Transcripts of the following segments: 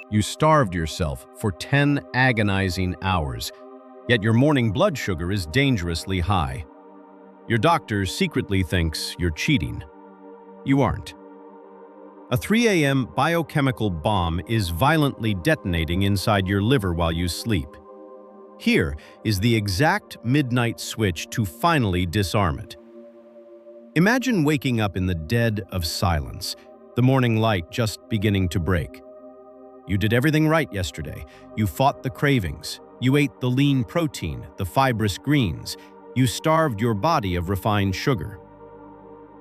You starved yourself for 10 agonizing hours, yet your morning blood sugar is dangerously high. Your doctor secretly thinks you're cheating. You aren't. A 3 a.m. biochemical bomb is violently detonating inside your liver while you sleep. Here is the exact midnight switch to finally disarm it. Imagine waking up in the dead of silence, the morning light just beginning to break. You did everything right yesterday. You fought the cravings. You ate the lean protein, the fibrous greens. You starved your body of refined sugar.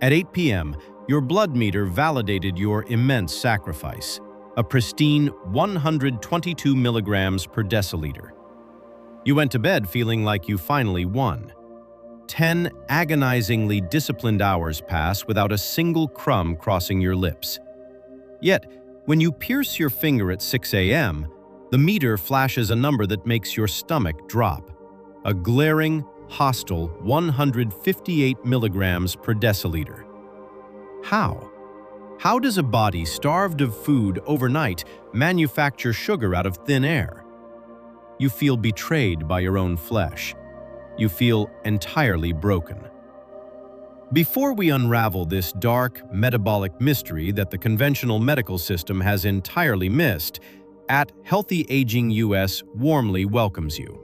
At 8 p.m., your blood meter validated your immense sacrifice, a pristine 122 milligrams per deciliter. You went to bed feeling like you finally won. 10 agonizingly disciplined hours pass without a single crumb crossing your lips. Yet, when you pierce your finger at 6 a.m., the meter flashes a number that makes your stomach drop. A glaring, hostile 158 milligrams per deciliter. How? How does a body starved of food overnight manufacture sugar out of thin air? You feel betrayed by your own flesh. You feel entirely broken. Before we unravel this dark, metabolic mystery that the conventional medical system has entirely missed, At Healthy Aging US warmly welcomes you.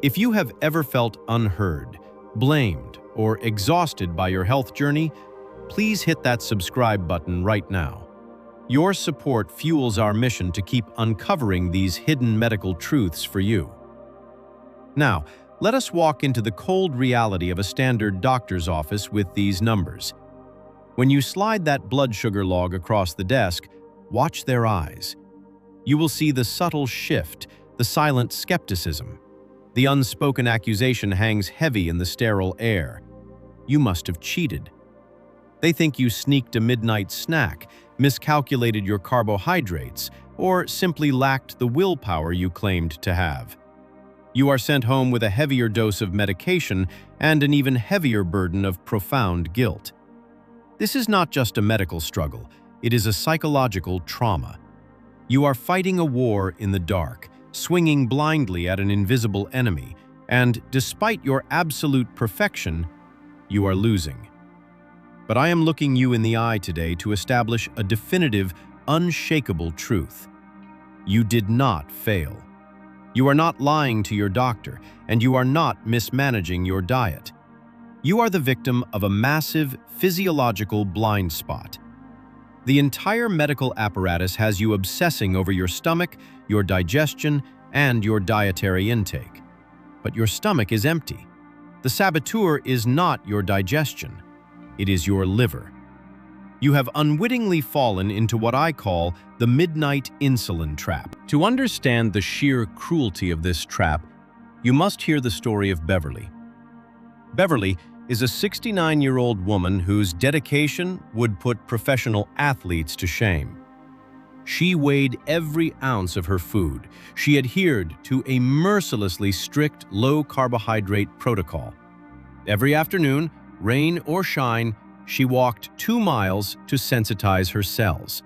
If you have ever felt unheard, blamed, or exhausted by your health journey, please hit that subscribe button right now. Your support fuels our mission to keep uncovering these hidden medical truths for you. Now, let us walk into the cold reality of a standard doctor's office with these numbers. When you slide that blood sugar log across the desk, watch their eyes. You will see the subtle shift, the silent skepticism. The unspoken accusation hangs heavy in the sterile air. You must have cheated. They think you sneaked a midnight snack, miscalculated your carbohydrates, or simply lacked the willpower you claimed to have. You are sent home with a heavier dose of medication and an even heavier burden of profound guilt. This is not just a medical struggle, it is a psychological trauma. You are fighting a war in the dark, swinging blindly at an invisible enemy, and despite your absolute perfection, you are losing. But I am looking you in the eye today to establish a definitive, unshakable truth. You did not fail. You are not lying to your doctor, and you are not mismanaging your diet. You are the victim of a massive physiological blind spot. The entire medical apparatus has you obsessing over your stomach, your digestion, and your dietary intake. But your stomach is empty. The saboteur is not your digestion. It is your liver. You have unwittingly fallen into what I call the midnight insulin trap. To understand the sheer cruelty of this trap, you must hear the story of Beverly. Beverly is a 69-year-old woman whose dedication would put professional athletes to shame. She weighed every ounce of her food. She adhered to a mercilessly strict low-carbohydrate protocol. Every afternoon, rain or shine, she walked 2 miles to sensitize her cells.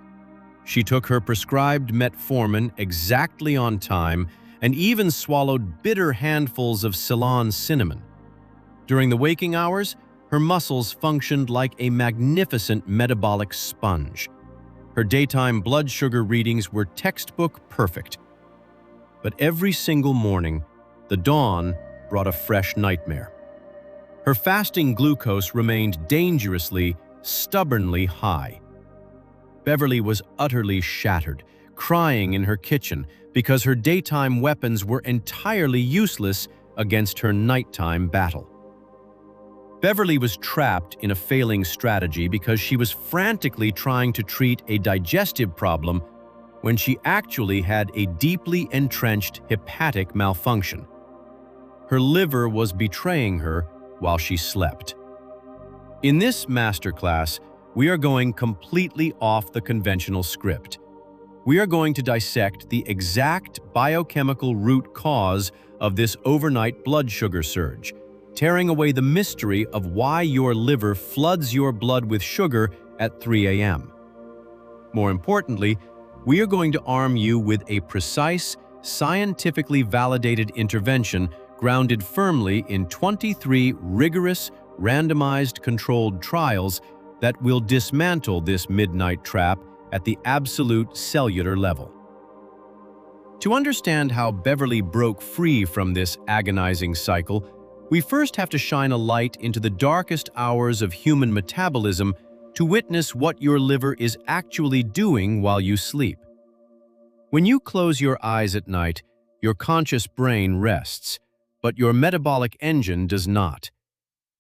She took her prescribed Metformin exactly on time and even swallowed bitter handfuls of Ceylon cinnamon. During the waking hours, her muscles functioned like a magnificent metabolic sponge. Her daytime blood sugar readings were textbook perfect. But every single morning, the dawn brought a fresh nightmare. Her fasting glucose remained dangerously, stubbornly high. Beverly was utterly shattered, crying in her kitchen because her daytime weapons were entirely useless against her nighttime battle. Beverly was trapped in a failing strategy because she was frantically trying to treat a digestive problem when she actually had a deeply entrenched hepatic malfunction. Her liver was betraying her while she slept. In this masterclass, we are going completely off the conventional script. We are going to dissect the exact biochemical root cause of this overnight blood sugar surge, tearing away the mystery of why your liver floods your blood with sugar at 3 a.m. More importantly, we are going to arm you with a precise, scientifically validated intervention grounded firmly in 23 rigorous, randomized controlled trials that will dismantle this midnight trap at the absolute cellular level. To understand how Beverly broke free from this agonizing cycle, we first have to shine a light into the darkest hours of human metabolism to witness what your liver is actually doing while you sleep. When you close your eyes at night, your conscious brain rests, but your metabolic engine does not.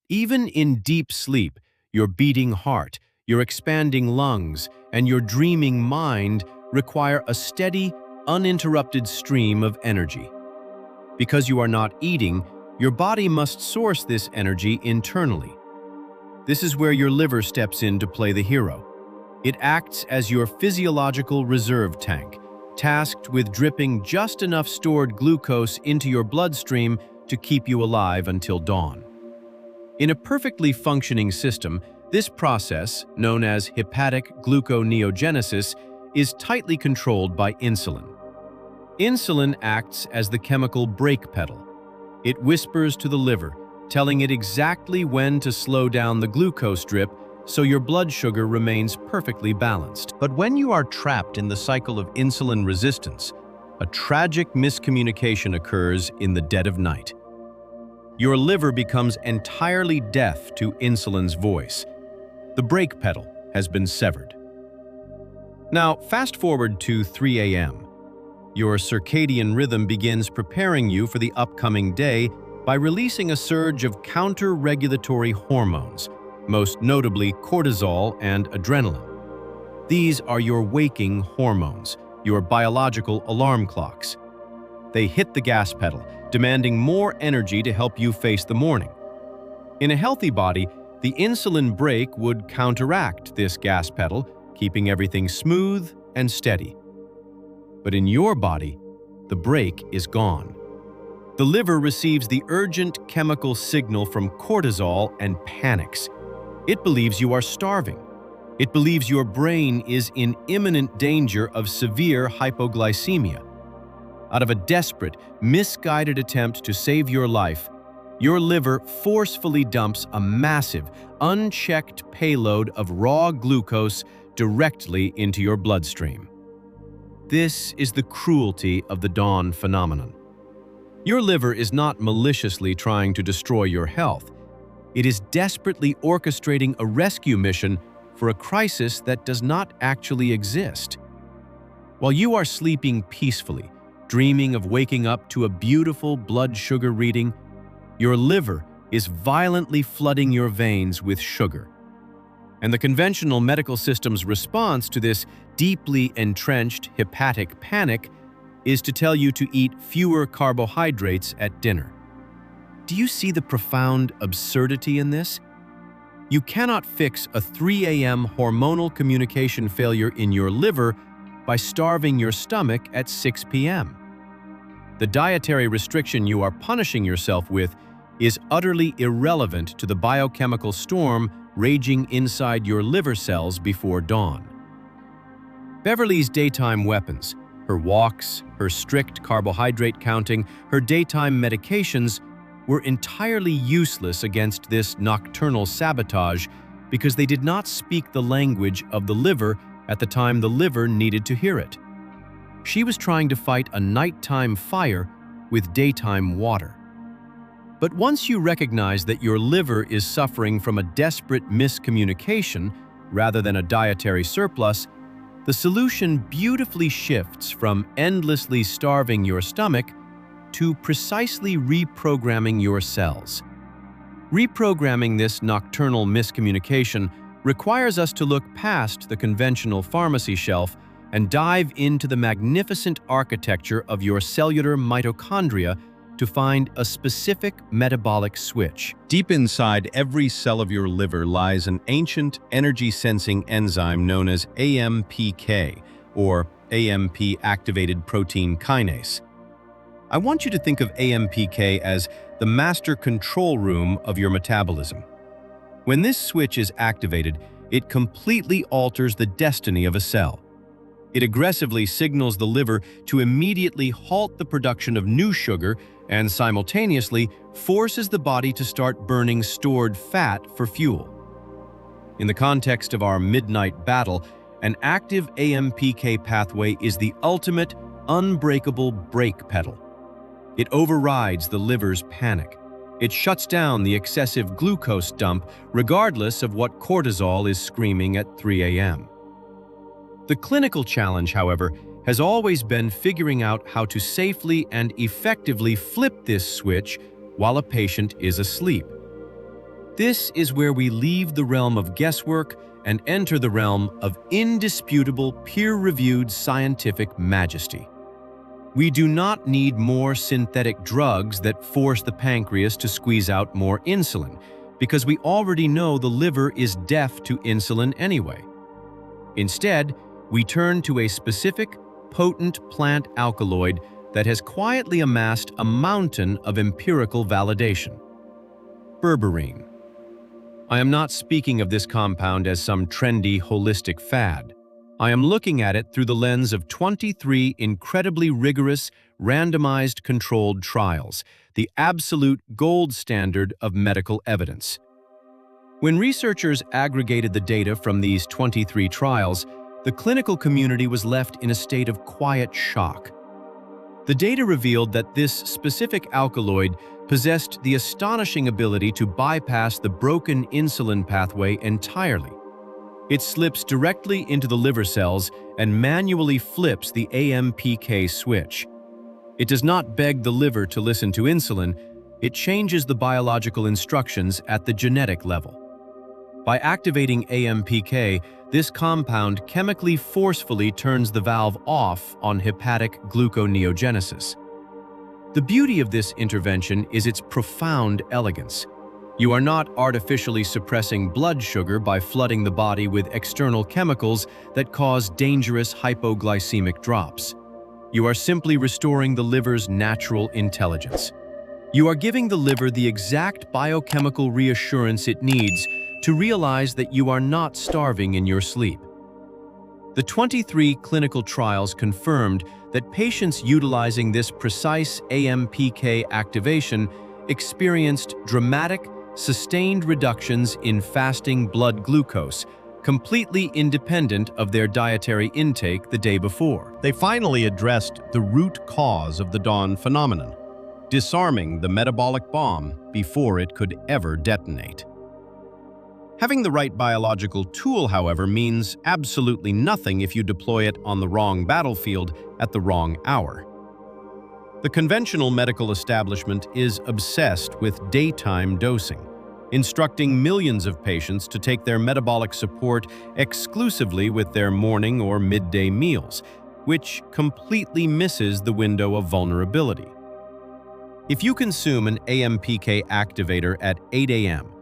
Even in deep sleep, your beating heart, your expanding lungs, and your dreaming mind require a steady, uninterrupted stream of energy. Because you are not eating, your body must source this energy internally. This is where your liver steps in to play the hero. It acts as your physiological reserve tank, tasked with dripping just enough stored glucose into your bloodstream to keep you alive until dawn. In a perfectly functioning system, this process, known as hepatic gluconeogenesis, is tightly controlled by insulin. Insulin acts as the chemical brake pedal. It whispers to the liver, telling it exactly when to slow down the glucose drip so your blood sugar remains perfectly balanced. But when you are trapped in the cycle of insulin resistance, a tragic miscommunication occurs in the dead of night. Your liver becomes entirely deaf to insulin's voice. The brake pedal has been severed. Now, fast forward to 3 a.m. Your circadian rhythm begins preparing you for the upcoming day by releasing a surge of counter-regulatory hormones, most notably cortisol and adrenaline. These are your waking hormones, your biological alarm clocks. They hit the gas pedal, demanding more energy to help you face the morning. In a healthy body, the insulin brake would counteract this gas pedal, keeping everything smooth and steady. But in your body, the brake is gone. The liver receives the urgent chemical signal from cortisol and panics. It believes you are starving. It believes your brain is in imminent danger of severe hypoglycemia. Out of a desperate, misguided attempt to save your life, your liver forcefully dumps a massive, unchecked payload of raw glucose directly into your bloodstream. This is the cruelty of the dawn phenomenon. Your liver is not maliciously trying to destroy your health. It is desperately orchestrating a rescue mission for a crisis that does not actually exist. While you are sleeping peacefully, dreaming of waking up to a beautiful blood sugar reading, your liver is violently flooding your veins with sugar. And the conventional medical system's response to this deeply entrenched hepatic panic is to tell you to eat fewer carbohydrates at dinner. Do you see the profound absurdity in this? You cannot fix a 3 a.m. hormonal communication failure in your liver by starving your stomach at 6 p.m. The dietary restriction you are punishing yourself with is utterly irrelevant to the biochemical storm raging inside your liver cells before dawn. Beverly's daytime weapons, her walks, her strict carbohydrate counting, her daytime medications, were entirely useless against this nocturnal sabotage because they did not speak the language of the liver at the time the liver needed to hear it. She was trying to fight a nighttime fire with daytime water. But once you recognize that your liver is suffering from a desperate miscommunication rather than a dietary surplus, the solution beautifully shifts from endlessly starving your stomach to precisely reprogramming your cells. Reprogramming this nocturnal miscommunication requires us to look past the conventional pharmacy shelf and dive into the magnificent architecture of your cellular mitochondria to find a specific metabolic switch. Deep inside every cell of your liver lies an ancient energy-sensing enzyme known as AMPK, or AMP-activated protein kinase. I want you to think of AMPK as the master control room of your metabolism. When this switch is activated, it completely alters the destiny of a cell. It aggressively signals the liver to immediately halt the production of new sugar and simultaneously forces the body to start burning stored fat for fuel. In the context of our midnight battle, an active AMPK pathway is the ultimate, unbreakable brake pedal. It overrides the liver's panic. It shuts down the excessive glucose dump regardless of what cortisol is screaming at 3 a.m. The clinical challenge, however, has always been figuring out how to safely and effectively flip this switch while a patient is asleep. This is where we leave the realm of guesswork and enter the realm of indisputable, peer-reviewed scientific majesty. We do not need more synthetic drugs that force the pancreas to squeeze out more insulin, because we already know the liver is deaf to insulin anyway. Instead, we turn to a specific, potent plant alkaloid that has quietly amassed a mountain of empirical validation: berberine. I am not speaking of this compound as some trendy, holistic fad. I am looking at it through the lens of 23 incredibly rigorous, randomized controlled trials, the absolute gold standard of medical evidence. When researchers aggregated the data from these 23 trials, the clinical community was left in a state of quiet shock. The data revealed that this specific alkaloid possessed the astonishing ability to bypass the broken insulin pathway entirely. It slips directly into the liver cells and manually flips the AMPK switch. It does not beg the liver to listen to insulin, it changes the biological instructions at the genetic level. By activating AMPK, this compound chemically forcefully turns the valve off on hepatic gluconeogenesis. The beauty of this intervention is its profound elegance. You are not artificially suppressing blood sugar by flooding the body with external chemicals that cause dangerous hypoglycemic drops. You are simply restoring the liver's natural intelligence. You are giving the liver the exact biochemical reassurance it needs to realize that you are not starving in your sleep. The 23 clinical trials confirmed that patients utilizing this precise AMPK activation experienced dramatic, sustained reductions in fasting blood glucose, completely independent of their dietary intake the day before. They finally addressed the root cause of the dawn phenomenon, disarming the metabolic bomb before it could ever detonate. Having the right biological tool, however, means absolutely nothing if you deploy it on the wrong battlefield at the wrong hour. The conventional medical establishment is obsessed with daytime dosing, instructing millions of patients to take their metabolic support exclusively with their morning or midday meals, which completely misses the window of vulnerability. If you consume an AMPK activator at 8 a.m.,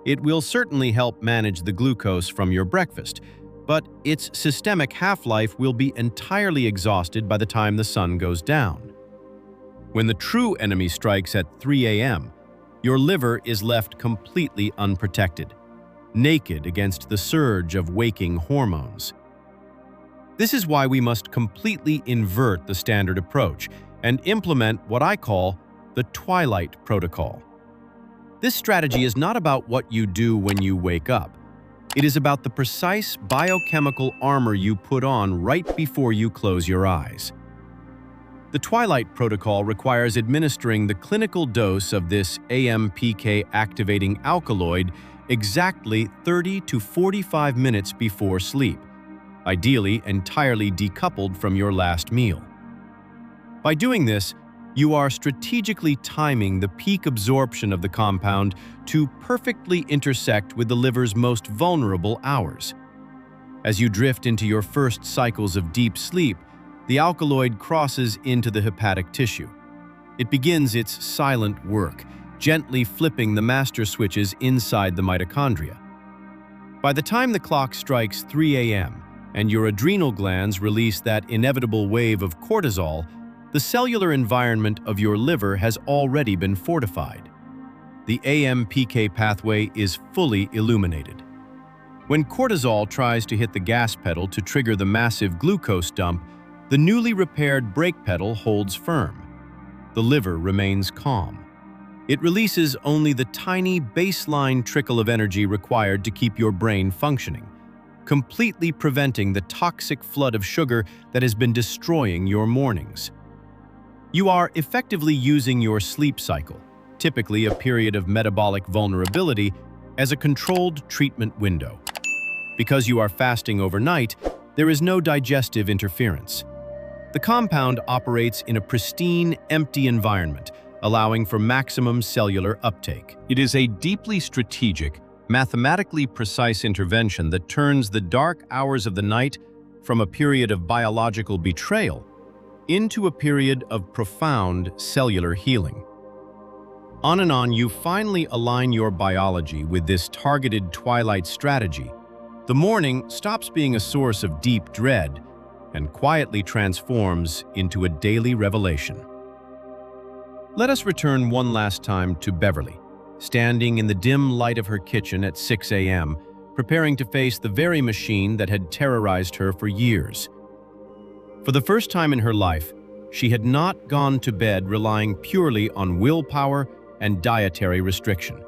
it will certainly help manage the glucose from your breakfast, but its systemic half-life will be entirely exhausted by the time the sun goes down. When the true enemy strikes at 3 a.m., your liver is left completely unprotected, naked against the surge of waking hormones. This is why we must completely invert the standard approach and implement what I call the Twilight Protocol. This strategy is not about what you do when you wake up. It is about the precise biochemical armor you put on right before you close your eyes. The Twilight Protocol requires administering the clinical dose of this AMPK activating alkaloid exactly 30 to 45 minutes before sleep, ideally entirely decoupled from your last meal. By doing this, you are strategically timing the peak absorption of the compound to perfectly intersect with the liver's most vulnerable hours. As you drift into your first cycles of deep sleep, the alkaloid crosses into the hepatic tissue. It begins its silent work, gently flipping the master switches inside the mitochondria. By the time the clock strikes 3 a.m. and your adrenal glands release that inevitable wave of cortisol, the cellular environment of your liver has already been fortified. The AMPK pathway is fully illuminated. When cortisol tries to hit the gas pedal to trigger the massive glucose dump, the newly repaired brake pedal holds firm. The liver remains calm. It releases only the tiny baseline trickle of energy required to keep your brain functioning, completely preventing the toxic flood of sugar that has been destroying your mornings. You are effectively using your sleep cycle, typically a period of metabolic vulnerability, as a controlled treatment window. Because you are fasting overnight, there is no digestive interference. The compound operates in a pristine, empty environment, allowing for maximum cellular uptake. It is a deeply strategic, mathematically precise intervention that turns the dark hours of the night from a period of biological betrayal into a period of profound cellular healing. On and on, you finally align your biology with this targeted twilight strategy. The morning stops being a source of deep dread and quietly transforms into a daily revelation. Let us return one last time to Beverly, standing in the dim light of her kitchen at 6 a.m., preparing to face the very machine that had terrorized her for years. For the first time in her life, she had not gone to bed relying purely on willpower and dietary restriction.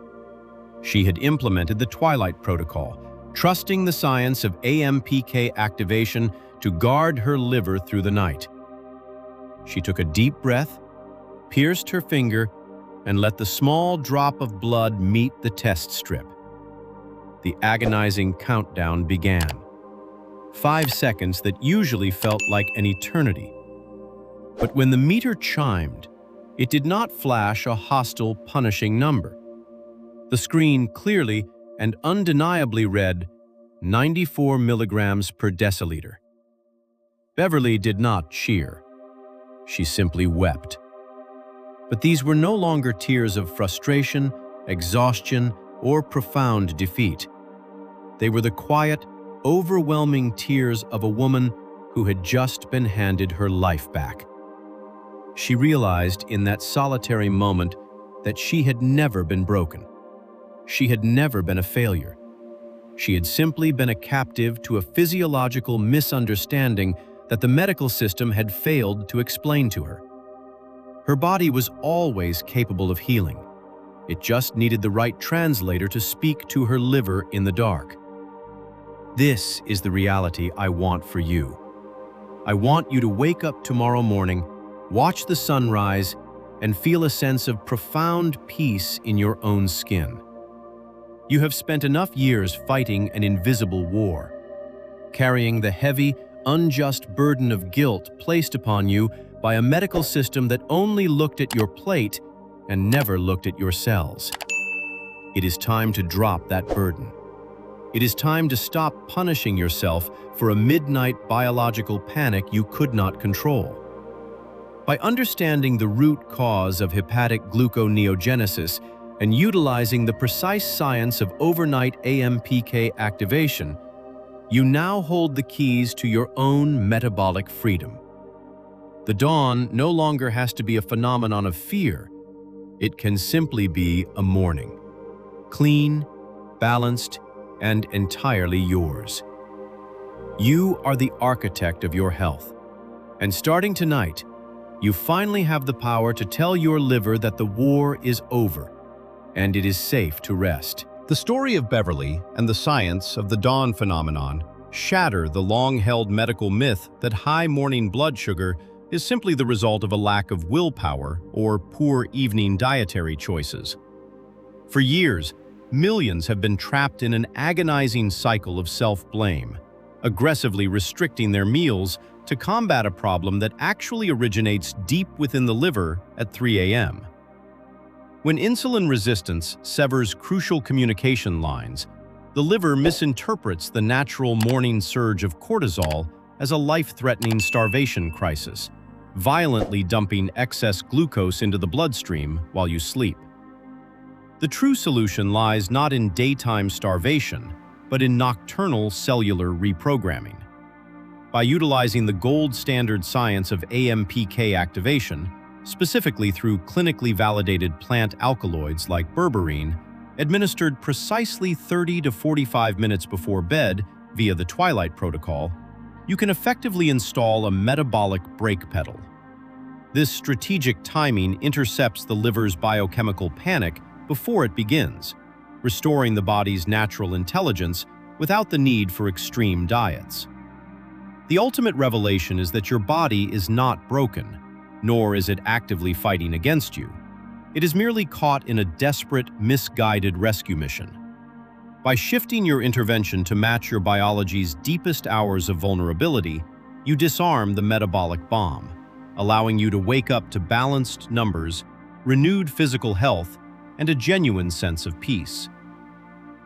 She had implemented the Twilight Protocol, trusting the science of AMPK activation to guard her liver through the night. She took a deep breath, pierced her finger, and let the small drop of blood meet the test strip. The agonizing countdown began. 5 seconds that usually felt like an eternity. But when the meter chimed, it did not flash a hostile, punishing number. The screen clearly and undeniably read 94 milligrams per deciliter. Beverly did not cheer. She simply wept. But these were no longer tears of frustration, exhaustion, or profound defeat. They were the quiet, overwhelming tears of a woman who had just been handed her life back. She realized in that solitary moment that she had never been broken. She had never been a failure. She had simply been a captive to a physiological misunderstanding that the medical system had failed to explain to her. Her body was always capable of healing. It just needed the right translator to speak to her liver in the dark. This is the reality I want for you. I want you to wake up tomorrow morning, watch the sunrise, and feel a sense of profound peace in your own skin. You have spent enough years fighting an invisible war, carrying the heavy, unjust burden of guilt placed upon you by a medical system that only looked at your plate and never looked at your cells. It is time to drop that burden. It is time to stop punishing yourself for a midnight biological panic you could not control. By understanding the root cause of hepatic gluconeogenesis and utilizing the precise science of overnight AMPK activation, you now hold the keys to your own metabolic freedom. The dawn no longer has to be a phenomenon of fear. It can simply be a morning. Clean, balanced, and entirely yours. You are the architect of your health. And starting tonight, you finally have the power to tell your liver that the war is over, and it is safe to rest. The story of Beverly and the science of the dawn phenomenon shatter the long-held medical myth that high morning blood sugar is simply the result of a lack of willpower or poor evening dietary choices. For years, millions have been trapped in an agonizing cycle of self-blame, aggressively restricting their meals to combat a problem that actually originates deep within the liver at 3 a.m. When insulin resistance severs crucial communication lines, the liver misinterprets the natural morning surge of cortisol as a life-threatening starvation crisis, violently dumping excess glucose into the bloodstream while you sleep. The true solution lies not in daytime starvation, but in nocturnal cellular reprogramming. By utilizing the gold standard science of AMPK activation, specifically through clinically validated plant alkaloids like berberine, Administered precisely 30 to 45 minutes before bed via the Twilight Protocol, you can effectively install a metabolic brake pedal. This strategic timing intercepts the liver's biochemical panic before it begins, restoring the body's natural intelligence without the need for extreme diets. The ultimate revelation is that your body is not broken, nor is it actively fighting against you. It is merely caught in a desperate, misguided rescue mission. By shifting your intervention to match your biology's deepest hours of vulnerability, you disarm the metabolic bomb, allowing you to wake up to balanced numbers, renewed physical health, and a genuine sense of peace.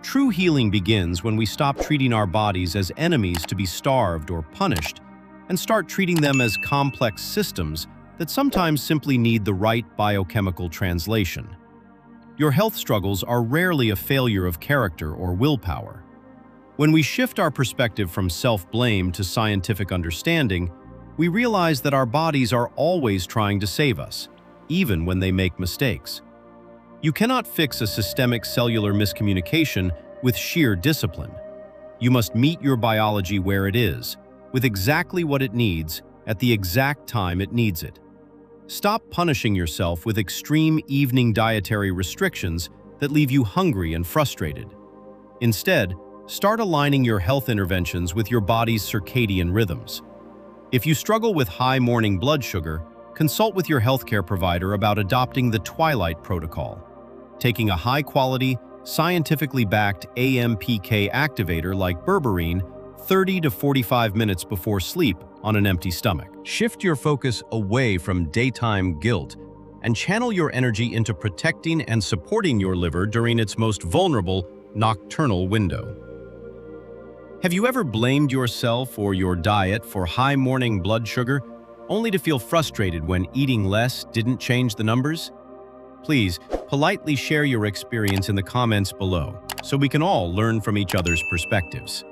True healing begins when we stop treating our bodies as enemies to be starved or punished, and start treating them as complex systems that sometimes simply need the right biochemical translation. Your health struggles are rarely a failure of character or willpower. When we shift our perspective from self-blame to scientific understanding, we realize that our bodies are always trying to save us, even when they make mistakes. You cannot fix a systemic cellular miscommunication with sheer discipline. You must meet your biology where it is, with exactly what it needs, at the exact time it needs it. Stop punishing yourself with extreme evening dietary restrictions that leave you hungry and frustrated. Instead, start aligning your health interventions with your body's circadian rhythms. If you struggle with high morning blood sugar, consult with your healthcare provider about adopting the Twilight Protocol. Taking a high-quality, scientifically backed AMPK activator like berberine 30 to 45 minutes before sleep on an empty stomach. Shift your focus away from daytime guilt and channel your energy into protecting and supporting your liver during its most vulnerable nocturnal window. Have you ever blamed yourself or your diet for high morning blood sugar, only to feel frustrated when eating less didn't change the numbers? Please, politely share your experience in the comments below, so we can all learn from each other's perspectives.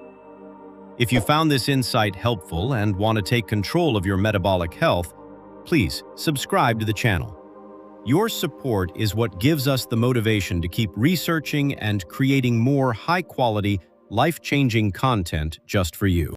If you found this insight helpful and want to take control of your metabolic health, please subscribe to the channel. Your support is what gives us the motivation to keep researching and creating more high-quality, life-changing content just for you.